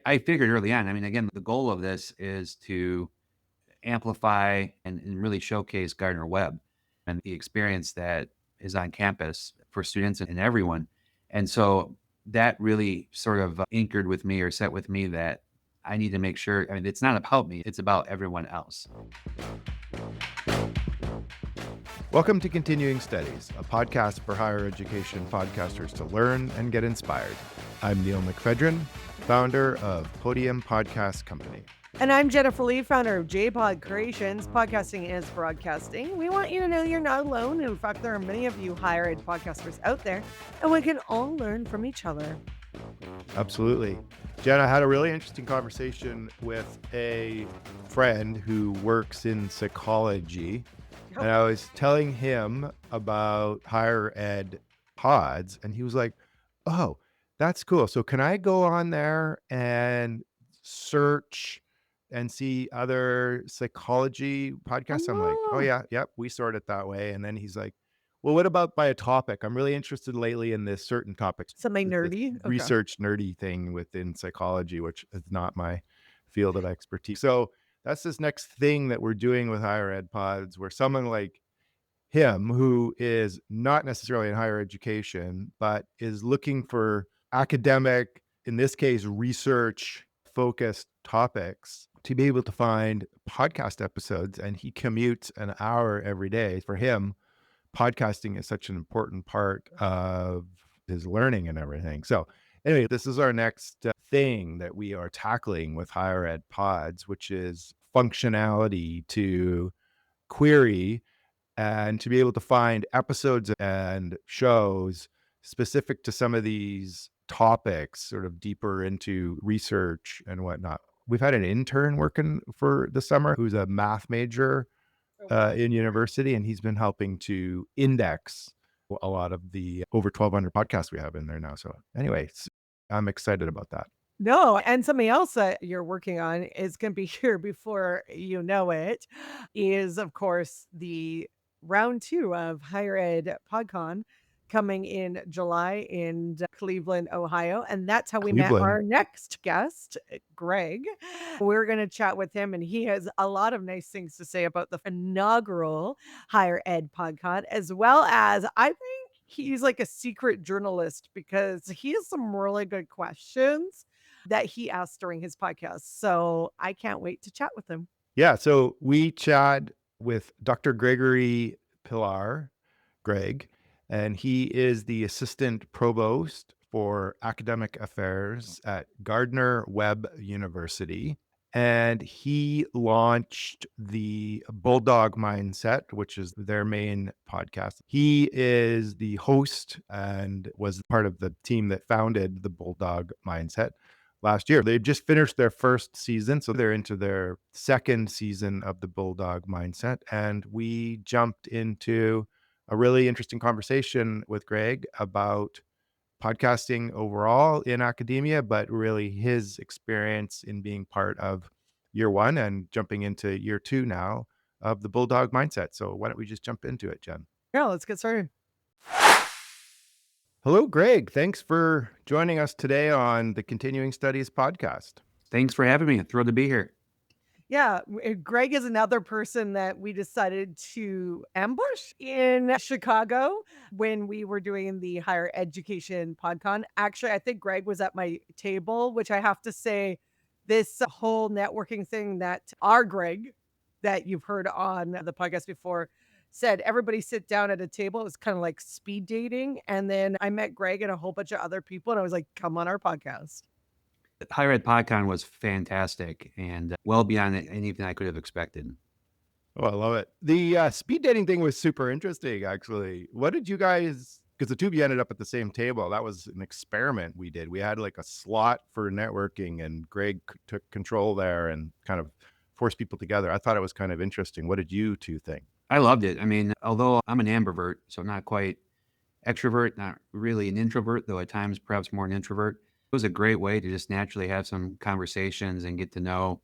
I figured early on, I mean, again, the goal of this is to amplify and really showcase Gardner Webb and the experience that is on campus for students and everyone. And so that really sort of anchored with me or set with me that I need to make sure, I mean, it's not about me, it's about everyone else. Welcome to Continuing Studies, a podcast for higher education podcasters to learn and get inspired. I'm Neil McFedrin, founder of Podium Podcast Company. And I'm Jennifer Lee, founder of JPod Creations. Podcasting is broadcasting. We want you to know you're not alone. In fact, there are many of you higher ed podcasters out there, and we can all learn from each other. Absolutely. Jen, I had a really interesting conversation with a friend who works in psychology. And I was telling him about higher ed pods, and he was like, oh, that's cool. So can I go on there and search and see other psychology podcasts? I'm like, oh, yeah, yep, we sort it that way. And then he's like, well, what about by a topic? I'm really interested lately in this certain topic. Something This nerdy? Okay. research nerdy thing within psychology, which is not my field of expertise. So that's this next thing that we're doing with higher ed pods, where someone like him, who is not necessarily in higher education, but is looking for academic, in this case, research focused topics, to be able to find podcast episodes. And he commutes an hour every day. For him, podcasting is such an important part of his learning and everything. So anyway, this is our next thing that we are tackling with higher ed pods, which is functionality to query and to be able to find episodes and shows specific to some of these topics, sort of deeper into research and whatnot. We've had an intern working for the summer who's a math major in university, and he's been helping to index a lot of the over 1,200 podcasts we have in there now. So anyway, I'm excited about that. No, and something else that you're working on is going to be here before you know it, is of course the round 2 of Higher Ed PodCon coming in July in Cleveland, Ohio. And that's how we met Cleveland. our next guest, Greg. We're going to chat with him, and he has a lot of nice things to say about the inaugural Higher Ed PodCon, as well as I think he's like a secret journalist because he has some really good questions that he asked during his podcast. So I can't wait to chat with him. Yeah. So we chat with Dr. Gregory Pilar, Greg, and he is the assistant provost for academic affairs at Gardner Webb University. And he launched the Bulldog Mindset, which is their main podcast. He is the host and was part of the team that founded the Bulldog Mindset last year. They've just finished their first season, so they're into their second season of the Bulldog Mindset. And we jumped into a really interesting conversation with Greg about podcasting overall in academia, but really his experience in being part of year one and jumping into year two now of the Bulldog Mindset. So why don't we just jump into it, Jen? Yeah, let's get started. Hello, Greg. Thanks for joining us today on the Continuing Studies podcast. Thanks for having me. I'm thrilled to be here. Yeah, Greg is another person that we decided to ambush in Chicago when we were doing the higher education PodCon. Actually, I think Greg was at my table, which I have to say, this whole networking thing that our Greg, that you've heard on the podcast before, said everybody sit down at a table. It was kind of like speed dating. And then I met Greg and a whole bunch of other people, and I was like, come on our podcast. Higher Ed PodCon was fantastic and well beyond anything I could have expected. Oh, I love it. The speed dating thing was super interesting, actually. What did you guys, because the two of you ended up at the same table. That was an experiment we did. We had like a slot for networking, and Greg took control there and kind of forced people together. I thought it was kind of interesting. What did you two think? I loved it. I mean, although I'm an ambivert, so not quite extrovert, not really an introvert, though at times perhaps more an introvert. It was a great way to just naturally have some conversations and get to know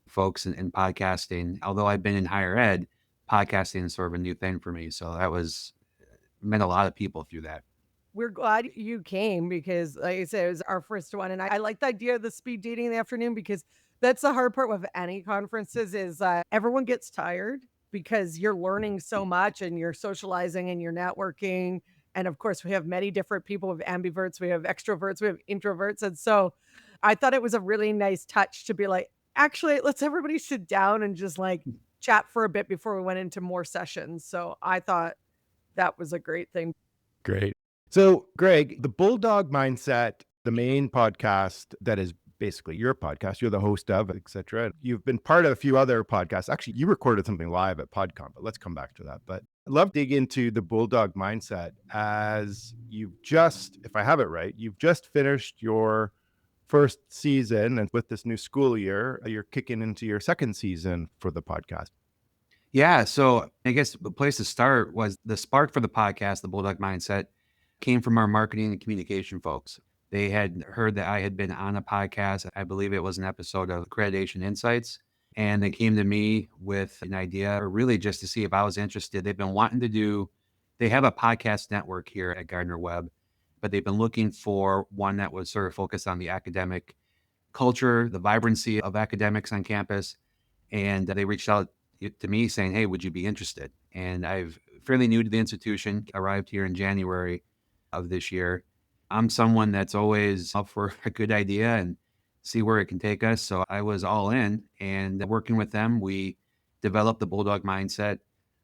folks in podcasting. Although I've been in higher ed, podcasting is sort of a new thing for me. So that was meant a lot of people through that. We're glad you came because, like I said, it was our first one. And I like the idea of the speed dating in the afternoon because that's the hard part with any conferences is everyone gets tired because you're learning so much and you're socializing and you're networking. And of course, we have many different people. We have ambiverts, we have extroverts, we have introverts. And so I thought it was a really nice touch to be like, actually, let's everybody sit down and just like chat for a bit before we went into more sessions. So I thought that was a great thing. Great. So, Greg, the Bulldog Mindset, the main podcast that is basically your podcast, you're the host of, etc. You've been part of a few other podcasts. Actually, you recorded something live at PodCon, but let's come back to that. But I'd love to dig into the Bulldog Mindset as you've just, if I have it right, you've just finished your first season. And with this new school year, you're kicking into your second season for the podcast. Yeah. So I guess the place to start was the spark for the podcast, the Bulldog Mindset, came from our marketing and communication folks. They had heard that I had been on a podcast. I believe it was an episode of Accreditation Insights. And they came to me with an idea, or really just to see if I was interested. They've been wanting to do, they have a podcast network here at Gardner Webb, but they've been looking for one that was sort of focused on the academic culture, the vibrancy of academics on campus. And they reached out to me saying, "Hey, would you be interested?" And I've fairly new to the institution, arrived here in January of this year. I'm someone that's always up for a good idea and see where it can take us. So I was all in and working with them. We developed the Bulldog Mindset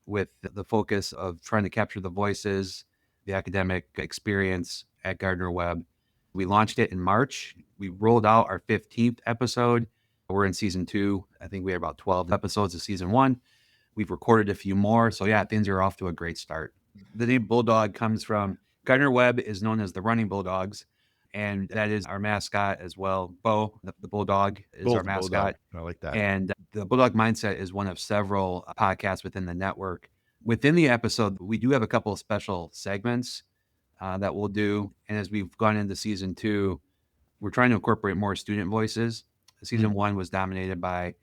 with the focus of trying to capture the voices, the academic experience at Gardner Webb. We launched it in March. We rolled out our 15th episode. We're in season 2. I think we have about 12 episodes of season 1. We've recorded a few more. So yeah, things are off to a great start. The name Bulldog comes from Gardner Webb is known as the Running Bulldogs, and that is our mascot as well. Bo, the Bulldog, is our mascot. Bulldog. I like that. And the Bulldog Mindset is one of several podcasts within the network. Within the episode, we do have a couple of special segments that we'll do. And as we've gone into season 2, we're trying to incorporate more student voices. Season 1 was dominated by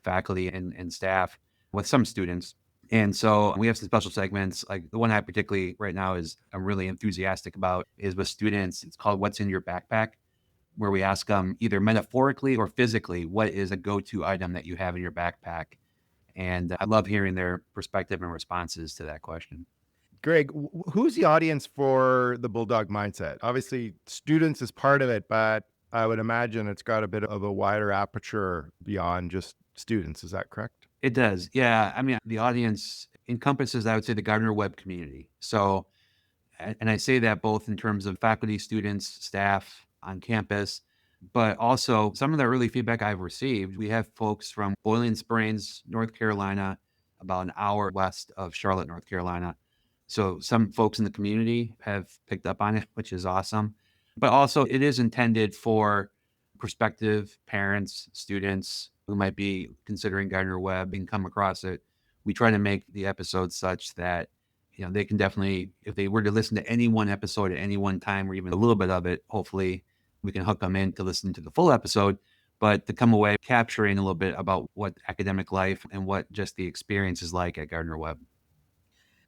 faculty and staff with some students. And so we have some special segments. Like the one I particularly right now I'm really enthusiastic about is with students. It's called What's in Your Backpack, where we ask them either metaphorically or physically, what is a go-to item that you have in your backpack? And I love hearing their perspective and responses to that question. Greg, who's the audience for the Bulldog Mindset? Obviously, students is part of it, but I would imagine it's got a bit of a wider aperture beyond just students. Is that correct? It does. Yeah. I mean, the audience encompasses, I would say, the Gardner Webb community. So, and I say that both in terms of faculty, students, staff on campus, but also some of the early feedback I've received. We have folks from Boiling Springs, North Carolina, about an hour west of Charlotte, North Carolina. So some folks in the community have picked up on it, which is awesome. But also it is intended for prospective parents, students who might be considering Gardner Webb and come across it. We try to make the episodes such that, they can definitely, if they were to listen to any one episode at any one time or even a little bit of it, hopefully we can hook them in to listen to the full episode, but to come away capturing a little bit about what academic life and what just the experience is like at Gardner Webb.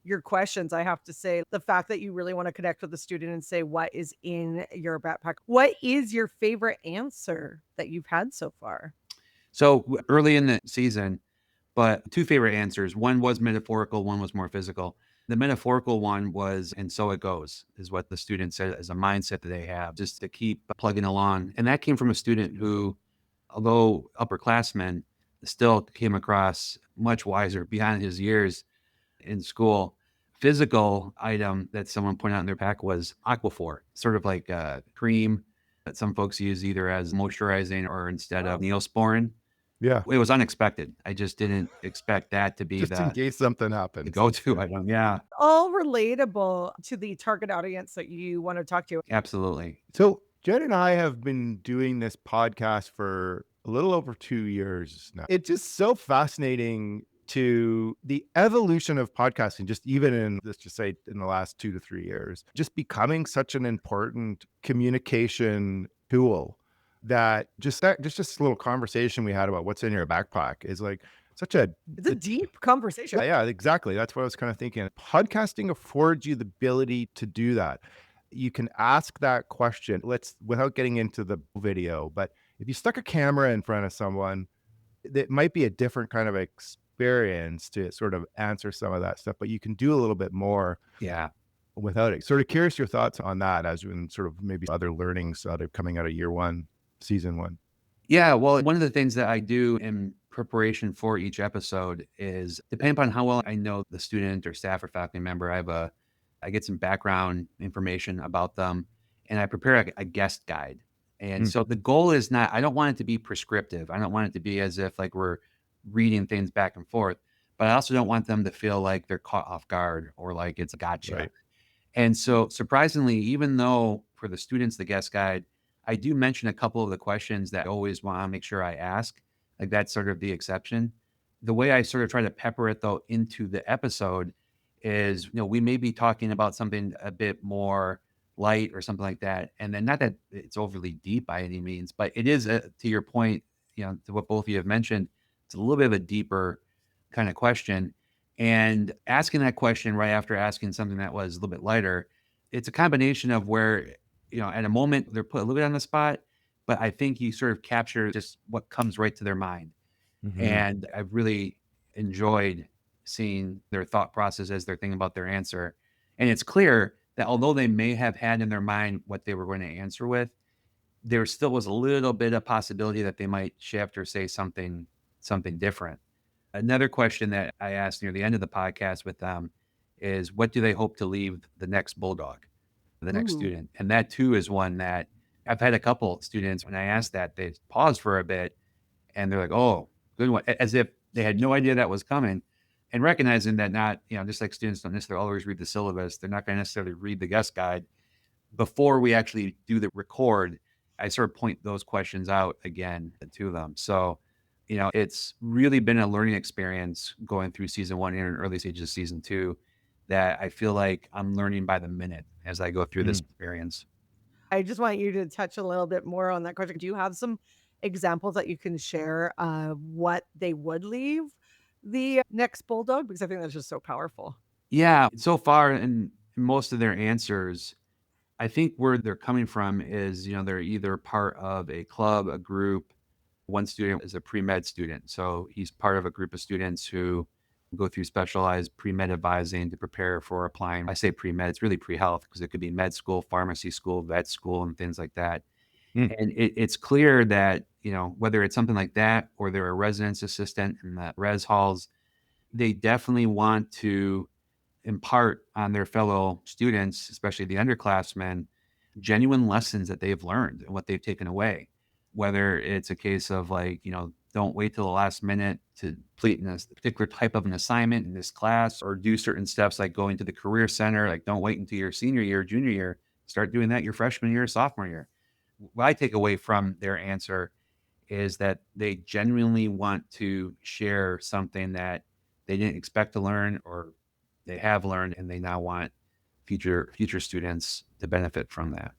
Your questions, I have to say, the fact that you really want to connect with the student and say, what is in your backpack? What is your favorite answer that you've had so far? So early in the season, but 2 favorite answers. One was metaphorical, one was more physical. The metaphorical one was, and so it goes, is what the student said as a mindset that they have, just to keep plugging along. And that came from a student who, although upperclassman, still came across much wiser beyond his years in school. Physical item that someone pointed out in their pack was Aquaphor, sort of like a cream that some folks use either as moisturizing or instead of Neosporin. Yeah. It was unexpected. I just didn't expect that to be Just in case something happens. the go-to item. Yeah, All relatable to the target audience that you want to talk to. absolutely. So Jen and I have been doing this podcast for a little over 2 years now. It's just so fascinating to the evolution of podcasting, just even in, let's just say, in the last 2 to 3 years, just becoming such an important communication tool that just this little conversation we had about what's in your backpack is like such a It's a deep conversation. yeah, exactly. That's what I was kind of thinking. Podcasting affords you the ability to do that. you can ask that question. Let's, without getting into the video, but if you stuck a camera in front of someone, it might be a different kind of experience to sort of answer some of that stuff, but you can do a little bit more Yeah. without it. Sort of curious your thoughts on that as in sort of maybe other learnings out of coming out of year one, season one. Yeah, well, one of the things that I do in preparation for each episode is depending upon how well I know the student or staff or faculty member, I get some background information about them and I prepare a guest guide. And Mm, so the goal is not, I don't want it to be prescriptive. I don't want it to be as if like we're reading things back and forth, but I also don't want them to feel like they're caught off guard or like it's a gotcha. right. And so surprisingly, even though for the students, the guest guide, I do mention a couple of the questions that I always want to make sure I ask. Like that's sort of the exception. The way I sort of try to pepper it though into the episode is, we may be talking about something a bit more light or something like that. And then not that it's overly deep by any means, but it is to your point, to what both of you have mentioned, it's a little bit of a deeper kind of question. And asking that question right after asking something that was a little bit lighter, it's a combination of where, at a moment they're put a little bit on the spot, but I think you sort of capture just what comes right to their mind. Mhm. And I've really enjoyed seeing their thought process as they're thinking about their answer. And it's clear that although they may have had in their mind what they were going to answer with, there still was a little bit of possibility that they might shift or say something different. Another question that I asked near the end of the podcast with them is what do they hope to leave the next Bulldog, the next Ooh. student? And that too is one that I've had a couple students when I asked that, they paused for a bit and they're like, oh, good one, as if they had no idea that was coming. And recognizing that not, just like students don't necessarily always read the syllabus, they're not going to necessarily read the guest guide before we actually do the record. I sort of point those questions out again to them. So, it's really been a learning experience going through season one and early stages of season two that I feel like I'm learning by the minute as I go through this Mm. experience. I just want you to touch a little bit more on that question. Do you have some examples that you can share of what they would leave the next Bulldog? Because I think that's just so powerful. Yeah. So far, in most of their answers, I think where they're coming from is, they're either part of a club, a group. One student is a pre-med student. So he's part of a group of students who go through specialized pre-med advising to prepare for applying. I say pre-med, it's really pre-health because it could be med school, pharmacy school, vet school, and things like that. Mm. And it's clear that, whether it's something like that or they're a residence assistant in the res halls, they definitely want to impart on their fellow students, especially the underclassmen, genuine lessons that they've learned and what they've taken away. Whether it's a case of like, don't wait till the last minute to complete this particular type of an assignment in this class or do certain steps like going to the career center, like don't wait until your senior year, junior year, start doing that your freshman year, sophomore year. What I take away from their answer is that they genuinely want to share something that they didn't expect to learn or they have learned and they now want future students to benefit from that.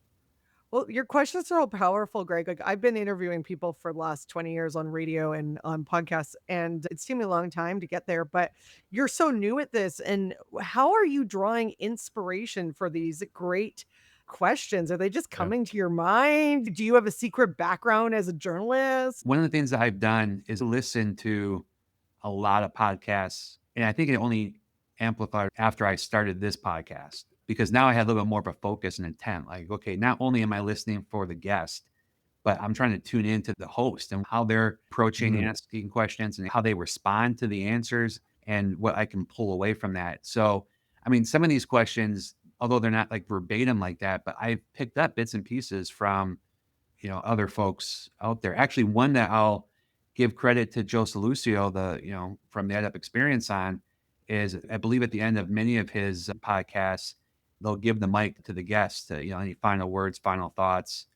Well, your questions are all powerful, Greg. Like I've been interviewing people for the last 20 years on radio and on podcasts, and it's taken me a long time to get there, but you're so new at this. And how are you drawing inspiration for these great questions? Are they just Yeah. coming to your mind? Do you have a secret background as a journalist? One of the things that I've done is listen to a lot of podcasts. And I think it only amplified after I started this podcast because now I had a little bit more of a focus and intent. Like, okay, not only am I listening for the guest, but I'm trying to tune into the host and how they're approaching Mhm. asking questions and how they respond to the answers and what I can pull away from that. So, I mean, some of these questions, although they're not like verbatim like that, but I've picked up bits and pieces from other folks out there. Actually, one that I'll give credit to Joe Salucio, from the EdUp experience on, is I believe at the end of many of his podcasts, they'll give the mic to the guest, any final words, final thoughts,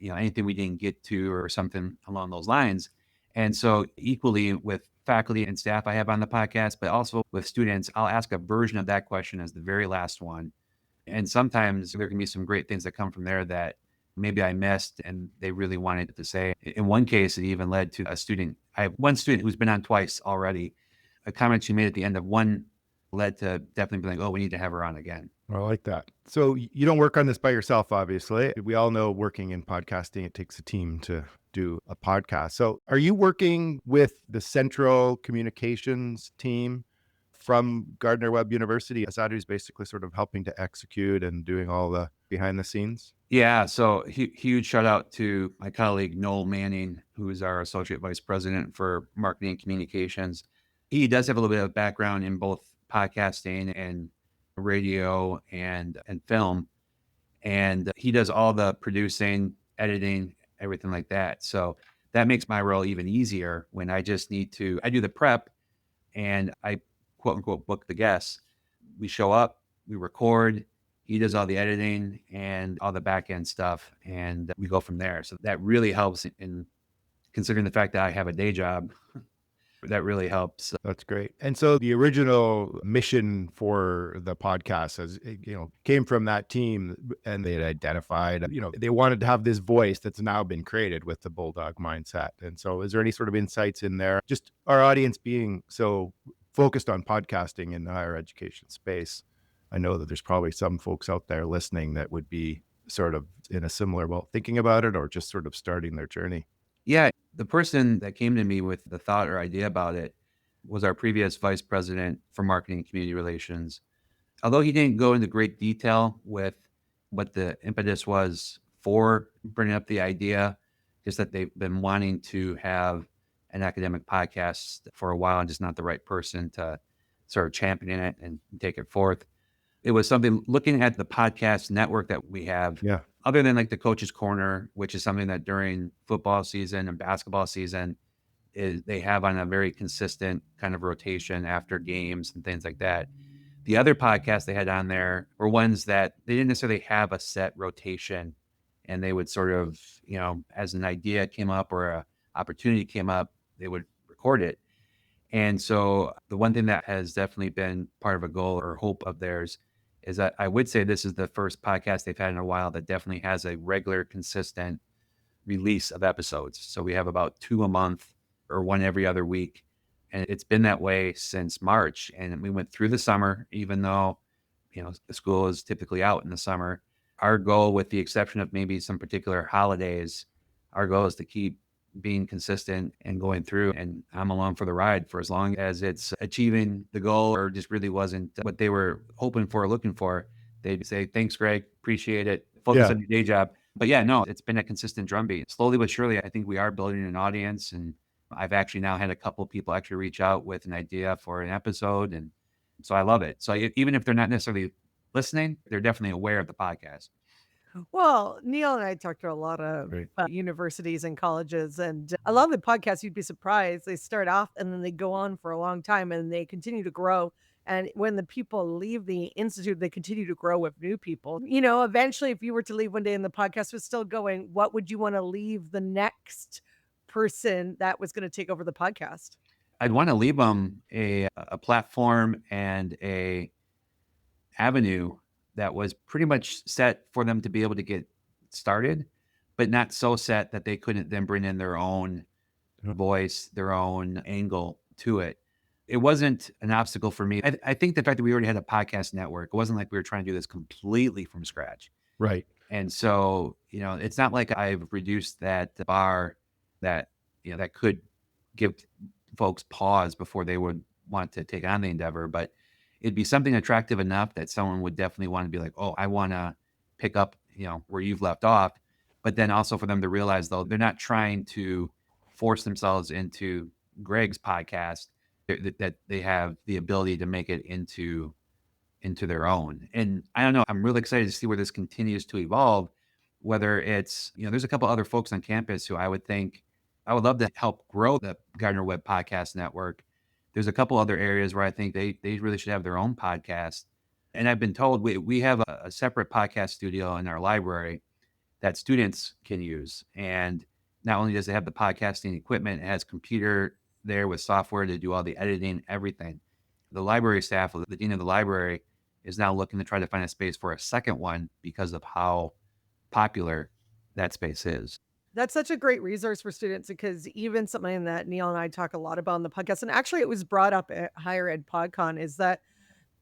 anything we didn't get to or something along those lines. And so equally with faculty and staff I have on the podcast, but also with students, I'll ask a version of that question as the very last one. And sometimes there can be some great things that come from there that maybe I missed and they really wanted to say. In one case, it even led to a student. I have one student who's been on twice already. A comment she made at the end of one led to definitely being like, oh, we need to have her on again. I like that. So you don't work on this by yourself, obviously. We all know working in podcasting, it takes a team to do a podcast. So are you working with the central communications team from Gardner Webb University? Is that who's basically sort of helping to execute and doing all the behind the scenes? Yeah, so huge shout out to my colleague Noel Manning, who is our associate vice president for marketing and communications. He does have a little bit of background in both podcasting and radio and film, and he does all the producing, editing, everything like that. So that makes my role even easier when I just need to. I do the prep, and I quote unquote book the guests. We show up, we record, he does all the editing and all the back end stuff, and we go from there. So that really helps in considering the fact that I have a day job. That really helps. That's great. And so the original mission for the podcast, as came from that team, and they had identified, they wanted to have this voice that's now been created with the Bulldog mindset. And so is there any sort of insights in there? Just our audience being so focused on podcasting in the higher education space. I know that there's probably some folks out there listening that would be sort of in a similar, thinking about it or just sort of starting their journey. Yeah, the person that came to me with the thought or idea about it was our previous vice president for marketing and community relations. Although he didn't go into great detail with what the impetus was for bringing up the idea, just that they've been wanting to have an academic podcast for a while and just not the right person to sort of champion it and take it forth. It was something looking at the podcast network that we have. Yeah. Other than like the Coach's Corner, which is something that during football season and basketball season they have on a very consistent kind of rotation after games and things like that. The other podcasts they had on there were ones that they didn't necessarily have a set rotation, and they would sort of, as an idea came up or a opportunity came up, they would record it. And so the one thing that has definitely been part of a goal or hope of theirs is that I would say this is the first podcast they've had in a while that definitely has a regular, consistent release of episodes. So we have about 2 a month or one every other week. And it's been that way since March. And we went through the summer, even though, the school is typically out in the summer. Our goal, with the exception of maybe some particular holidays, our goal is to keep being consistent and going through. And I'm along for the ride for as long as it's achieving the goal or just really wasn't what they were hoping for or looking for. They'd say, thanks, Greg. Appreciate it. Focus on your day job. But yeah, no, it's been a consistent drumbeat. Slowly but surely, I think we are building an audience. And I've actually now had a couple of people actually reach out with an idea for an episode. And so I love it. So even if they're not necessarily listening, they're definitely aware of the podcast. Well, Neil and I talked to a lot of universities and colleges, and a lot of the podcasts, you'd be surprised. They start off and then they go on for a long time and they continue to grow. And when the people leave the institute, they continue to grow with new people. Eventually, if you were to leave one day and the podcast was still going, what would you want to leave the next person that was going to take over the podcast? I'd want to leave them a platform and a avenue that was pretty much set for them to be able to get started, but not so set that they couldn't then bring in their own voice, their own angle to it. It wasn't an obstacle for me. I think the fact that we already had a podcast network, it wasn't like we were trying to do this completely from scratch. Right. And so, it's not like I've reduced that bar that, that could give folks pause before they would want to take on the endeavor, but it'd be something attractive enough that someone would definitely want to be like, oh, I want to pick up, where you've left off. But then also for them to realize, though, they're not trying to force themselves into Greg's podcast, that they have the ability to make it into their own. And I don't know, I'm really excited to see where this continues to evolve, whether it's, there's a couple other folks on campus who I would love to help grow the Gardner Webb Podcast Network. There's a couple other areas where I think they really should have their own podcast. And I've been told we have a separate podcast studio in our library that students can use. And not only does it have the podcasting equipment, it has computer there with software to do all the editing, everything. The library staff, the dean of the library, is now looking to try to find a space for a second one because of how popular that space is. That's such a great resource for students, because even something that Neil and I talk a lot about on the podcast, and actually it was brought up at Higher Ed PodCon, is that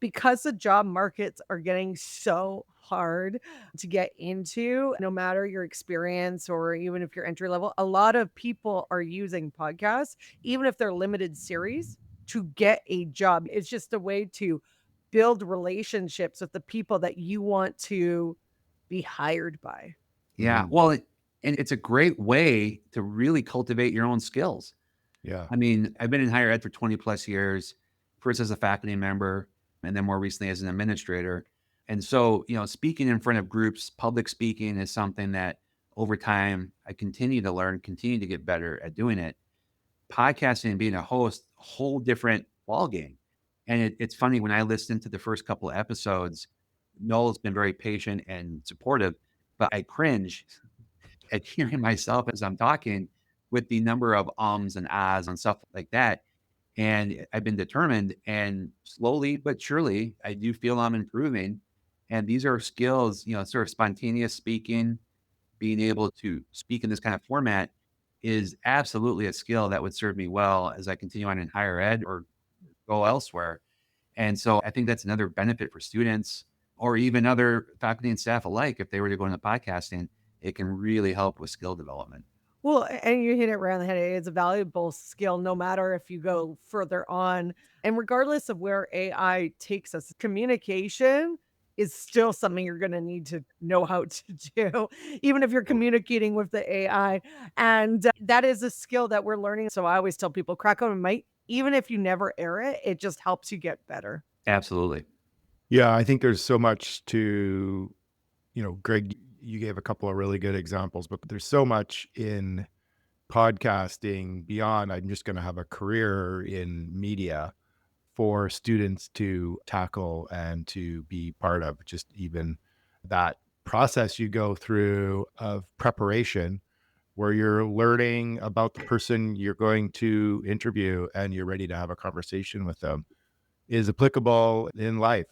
because the job markets are getting so hard to get into, no matter your experience or even if you're entry level, a lot of people are using podcasts, even if they're limited series, to get a job. It's just a way to build relationships with the people that you want to be hired by. Yeah. Well, and it's a great way to really cultivate your own skills. Yeah. I mean, I've been in higher ed for 20 plus years, first as a faculty member, and then more recently as an administrator. And so, speaking in front of groups, public speaking is something that over time I continue to learn, continue to get better at doing it. Podcasting and being a host, whole different ballgame. And it's funny when I listened to the first couple of episodes, Noel's been very patient and supportive, but I cringe at hearing myself as I'm talking with the number of ums and ahs and stuff like that. And I've been determined, and slowly but surely, I do feel I'm improving. And these are skills, sort of spontaneous speaking, being able to speak in this kind of format is absolutely a skill that would serve me well as I continue on in higher ed or go elsewhere. And so I think that's another benefit for students or even other faculty and staff alike. If they were to go into podcasting, it can really help with skill development. Well, and you hit it right on the head. It's a valuable skill no matter if you go further on. And regardless of where AI takes us, communication is still something you're going to need to know how to do, even if you're communicating with the AI. And that is a skill that we're learning. So I always tell people crack on a mic, even if you never air it, it just helps you get better. Absolutely. Yeah, I think there's so much to, Greg, you gave a couple of really good examples, but there's so much in podcasting beyond I'm just going to have a career in media for students to tackle and to be part of. Just even that process you go through of preparation where you're learning about the person you're going to interview and you're ready to have a conversation with them is applicable in life.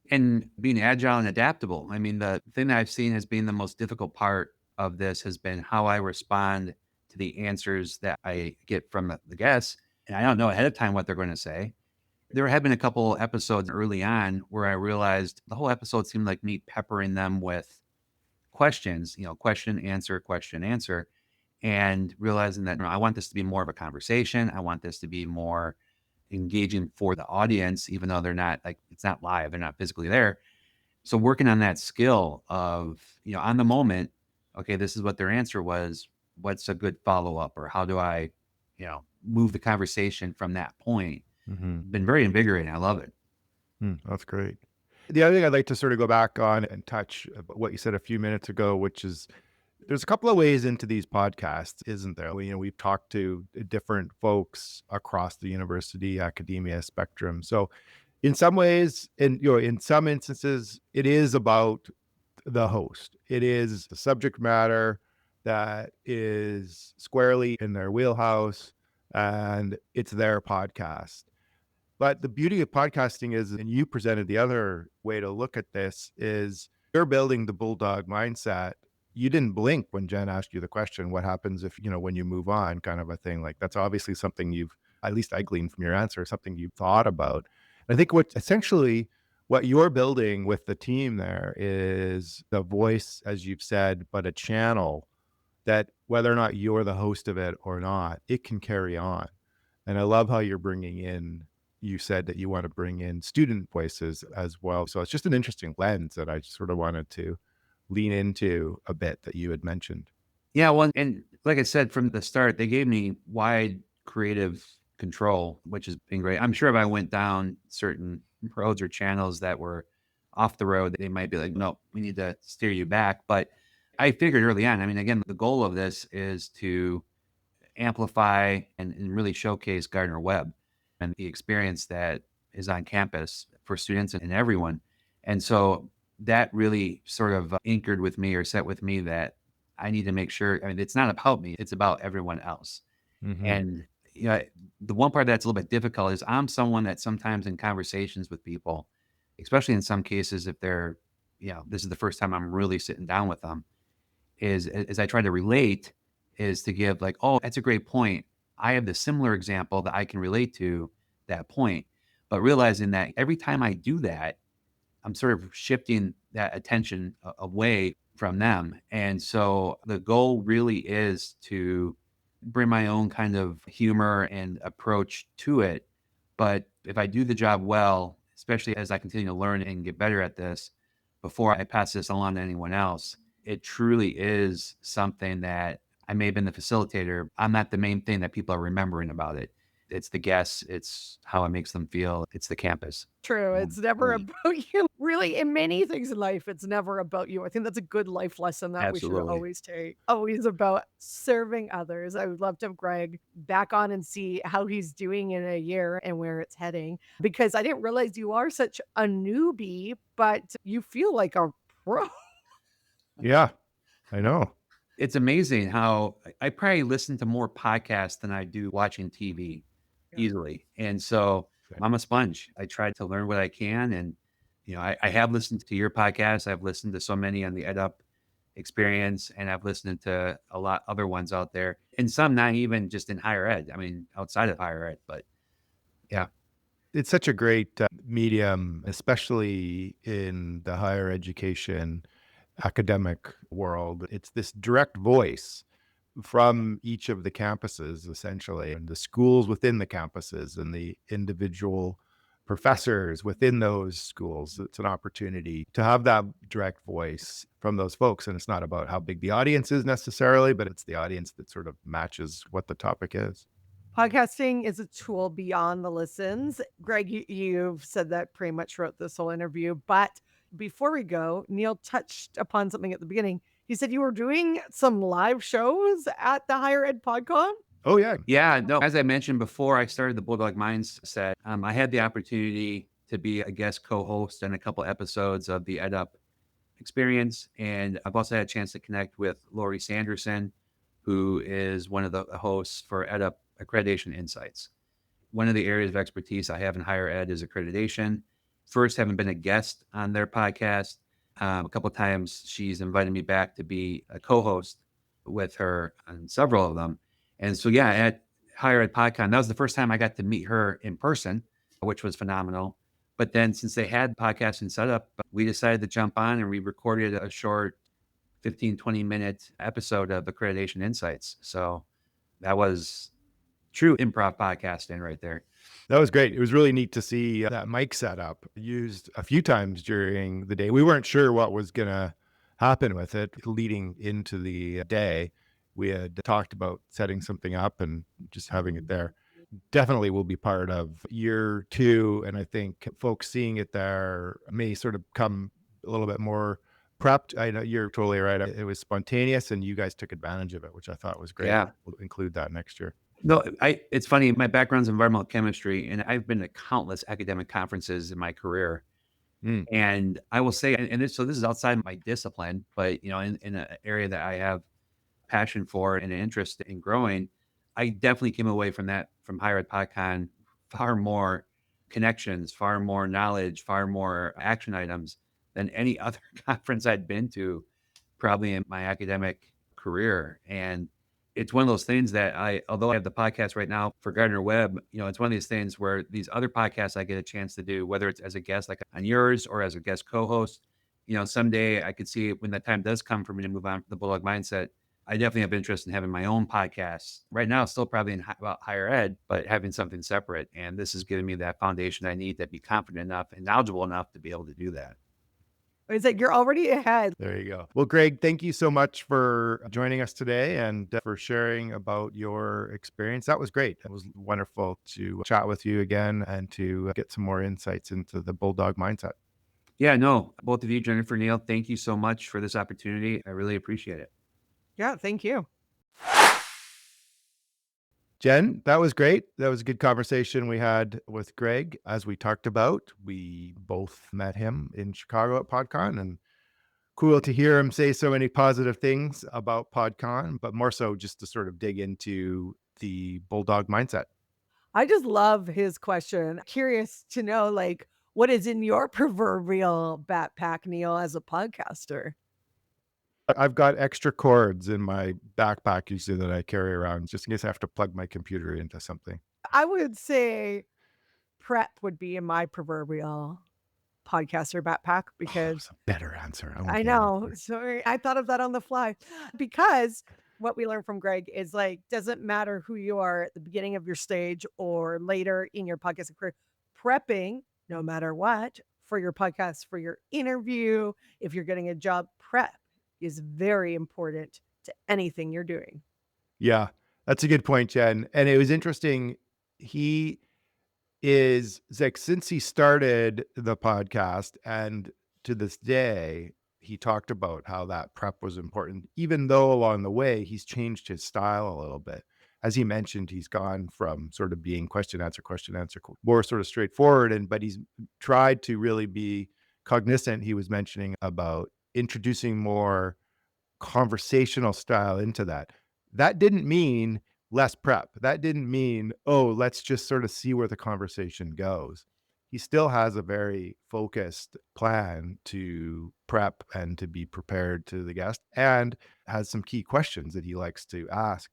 And being agile and adaptable. I mean, the thing that I've seen as being the most difficult part of this has been how I respond to the answers that I get from the guests. And I don't know ahead of time what they're going to say. There have been a couple episodes early on where I realized the whole episode seemed like me peppering them with questions, question, answer, and realizing that I want this to be more of a conversation. I want this to be more engaging for the audience, even though they're not like, it's not live, they're not physically there. So working on that skill of, on the moment, okay, this is what their answer was. What's a good follow up, or how do I, move the conversation from that point? Been very invigorating. I love it. That's great. The other thing I'd like to sort of go back on and touch what you said a few minutes ago, which is there's a couple of ways into these podcasts, isn't there? We've talked to different folks across the university academia spectrum. So in some ways, in some instances, it is about the host. It is the subject matter that is squarely in their wheelhouse and it's their podcast. But the beauty of podcasting is, and you presented the other way to look at this, is you're building the Bulldog mindset. You didn't blink when Jen asked you the question, what happens if, when you move on, kind of a thing. Like that's obviously something at least I gleaned from your answer, something you've thought about. And I think what you're building with the team there is the voice, as you've said, but a channel that whether or not you're the host of it or not, it can carry on. And I love how you said that you want to bring in student voices as well. So it's just an interesting lens that I sort of wanted to lean into a bit that you had mentioned. Yeah. Well, and like I said, from the start, they gave me wide creative control, which has been great. I'm sure if I went down certain roads or channels that were off the road, they might be like, no, we need to steer you back. But I figured early on, I mean, again, the goal of this is to amplify and really showcase Gardner Webb and the experience that is on campus for students and everyone. And so that really sort of anchored with me or set with me that I need to make sure, I mean, it's not about me, it's about everyone else. And the one part that's a little bit difficult is I'm someone that sometimes in conversations with people, especially in some cases, if they're, this is the first time I'm really sitting down with them, is as I try to relate, is to give like, oh, that's a great point. I have the similar example that I can relate to that point. but realizing that every time I do that, I'm sort of shifting that attention away from them. And so the goal really is to bring my own kind of humor and approach to it. But if I do the job well, especially as I continue to learn and get better at this, before I pass this on to anyone else, it truly is something that I may have been the facilitator. I'm not the main thing that people are remembering about it. It's the guests, it's how it makes them feel, it's the campus. True. It's never Really. about you. Really, in many things in life, it's never about you. I think that's a good life lesson that we should Absolutely. always take. Always about serving others. I would love to have Greg back on and see how he's doing in a year and where it's heading. Because I didn't realize you are such a newbie, but you feel like a pro. Yeah, I know. It's amazing how I probably listen to more podcasts than I do watching TV Yeah. easily. And so I'm a sponge. I try to learn what I can. And, I have listened to your podcast. I've listened to so many on the EdUp experience, and I've listened to a lot other ones out there, and some not even just in higher ed. I mean, outside of higher ed, but yeah. It's such a great medium, especially in the higher education academic world. It's this direct voice from each of the campuses, essentially, and the schools within the campuses and the individual professors within those schools. It's an opportunity to have that direct voice from those folks. And it's not about how big the audience is necessarily, but it's the audience that sort of matches what the topic is. Podcasting is a tool beyond the listens. Greg, you've said that pretty much throughout this whole interview. But before we go, Neil touched upon something at the beginning. He said you were doing some live shows at the Higher Ed PodCon. Oh, yeah. Yeah, no, as I mentioned before I started the Bulldog Mindset, I had the opportunity to be a guest co-host on a couple episodes of the EdUp experience. And I've also had a chance to connect with Lori Sanderson, who is one of the hosts for EdUp Accreditation Insights. One of the areas of expertise I have in higher ed is accreditation. First, having been a guest on their podcast, a couple of times she's invited me back to be a co-host with her on several of them. And so, yeah, at Higher Ed PodCon, that was the first time I got to meet her in person, which was phenomenal. But then since they had podcasting set up, we decided to jump on and we recorded a short 15, 20-minute episode of Accreditation Insights. So that was true improv podcasting right there. That was great. It was really neat to see that mic setup used a few times during the day. We weren't sure what was going to happen with it leading into the day. We had talked about setting something up and just having it there. Definitely will be part of year 2. And I think folks seeing it there may sort of come a little bit more prepped. I know you're totally right. It was spontaneous and you guys took advantage of it, which I thought was great. Yeah. We'll include that next year. No, it's funny. My background's environmental chemistry, and I've been to countless academic conferences in my career. Mm. And I will say, so this is outside my discipline, but in an area that I have passion for and an interest in growing, I definitely came away from Higher Ed PodCon far more connections, far more knowledge, far more action items than any other conference I'd been to, probably in my academic career. And it's one of those things that although I have the podcast right now for Gardner Webb, it's one of these things where these other podcasts I get a chance to do, whether it's as a guest like on yours or as a guest co-host, someday I could see when that time does come for me to move on from the Bulldog Mindset. I definitely have interest in having my own podcast right now, still probably about higher ed, but having something separate. And this is giving me that foundation I need to be confident enough and knowledgeable enough to be able to do that. Is that you're already ahead? There you go. Well, Greg, thank you so much for joining us today and for sharing about your experience. That was great. It was wonderful to chat with you again and to get some more insights into the Bulldog mindset. Yeah, no, both of you, Jennifer, Neil, thank you so much for this opportunity. I really appreciate it. Yeah, thank you. Jen, that was great. That was a good conversation we had with Greg. As we talked about, we both met him in Chicago at PodCon, and cool to hear him say so many positive things about PodCon, but more so just to sort of dig into the Bulldog mindset. I just love his question. Curious to know, like, what is in your proverbial backpack, Neil, as a podcaster? I've got extra cords in my backpack usually that I carry around just in case I have to plug my computer into something. I would say prep would be in my proverbial podcaster backpack Oh, because it's a better answer. I want I the know. answer. Sorry, I thought of that on the fly. Because what we learned from Greg is like, doesn't matter who you are at the beginning of your stage or later in your podcasting career, prepping, no matter what, for your podcast, for your interview, if you're getting a job, prep is very important to anything you're doing. Yeah, that's a good point, Jen. And it was interesting. He is like, since he started the podcast and to this day, he talked about how that prep was important, even though along the way he's changed his style a little bit. As he mentioned, he's gone from sort of being question, answer, more sort of straightforward. But he's tried to really be cognizant. He was mentioning about introducing more conversational style into that. That didn't mean less prep. That didn't mean, oh, let's just sort of see where the conversation goes. He still has a very focused plan to prep and to be prepared to the guest, and has some key questions that he likes to ask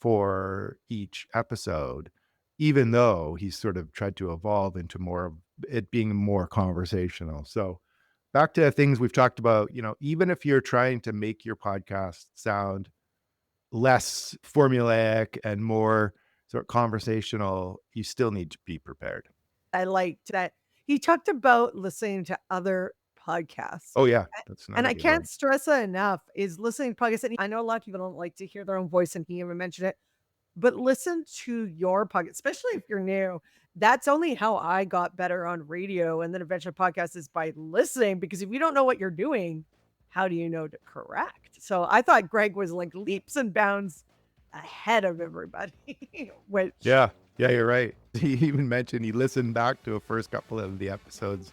for each episode, even though he's sort of tried to evolve into more of it being more conversational. So back to things we've talked about, even if you're trying to make your podcast sound less formulaic and more sort of conversational, you still need to be prepared. I liked that he talked about listening to other podcasts. Oh yeah, that's And another I good one. can't stress that enough is listening to podcasts. And I know a lot of people don't like to hear their own voice, and he even mentioned it, but listen to your podcast, especially if you're new. That's only how I got better on radio and then eventually podcast is by listening, because if you don't know what you're doing, how do you know to correct? So I thought Greg was like leaps and bounds ahead of everybody, which Yeah, you're right. He even mentioned he listened back to a first couple of the episodes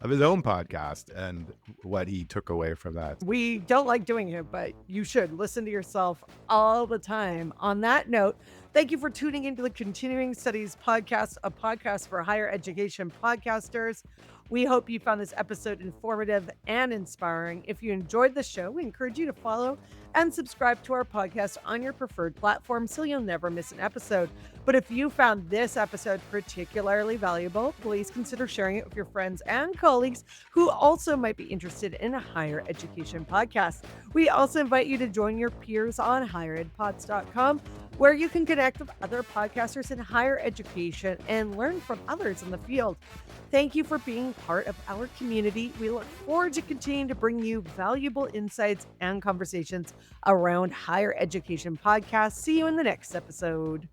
of his own podcast and what he took away from that. we don't like doing it, but you should listen to yourself all the time. On that note, thank you for tuning into the Continuing Studies podcast, a podcast for higher education podcasters. We hope you found this episode informative and inspiring. If you enjoyed the show, we encourage you to follow and subscribe to our podcast on your preferred platform so you'll never miss an episode. But if you found this episode particularly valuable, please consider sharing it with your friends and colleagues who also might be interested in a higher education podcast. We also invite you to join your peers on higheredpods.com, where you can connect with other podcasters in higher education and learn from others in the field. Thank you for being part of our community. We look forward to continuing to bring you valuable insights and conversations around higher education podcasts. See you in the next episode.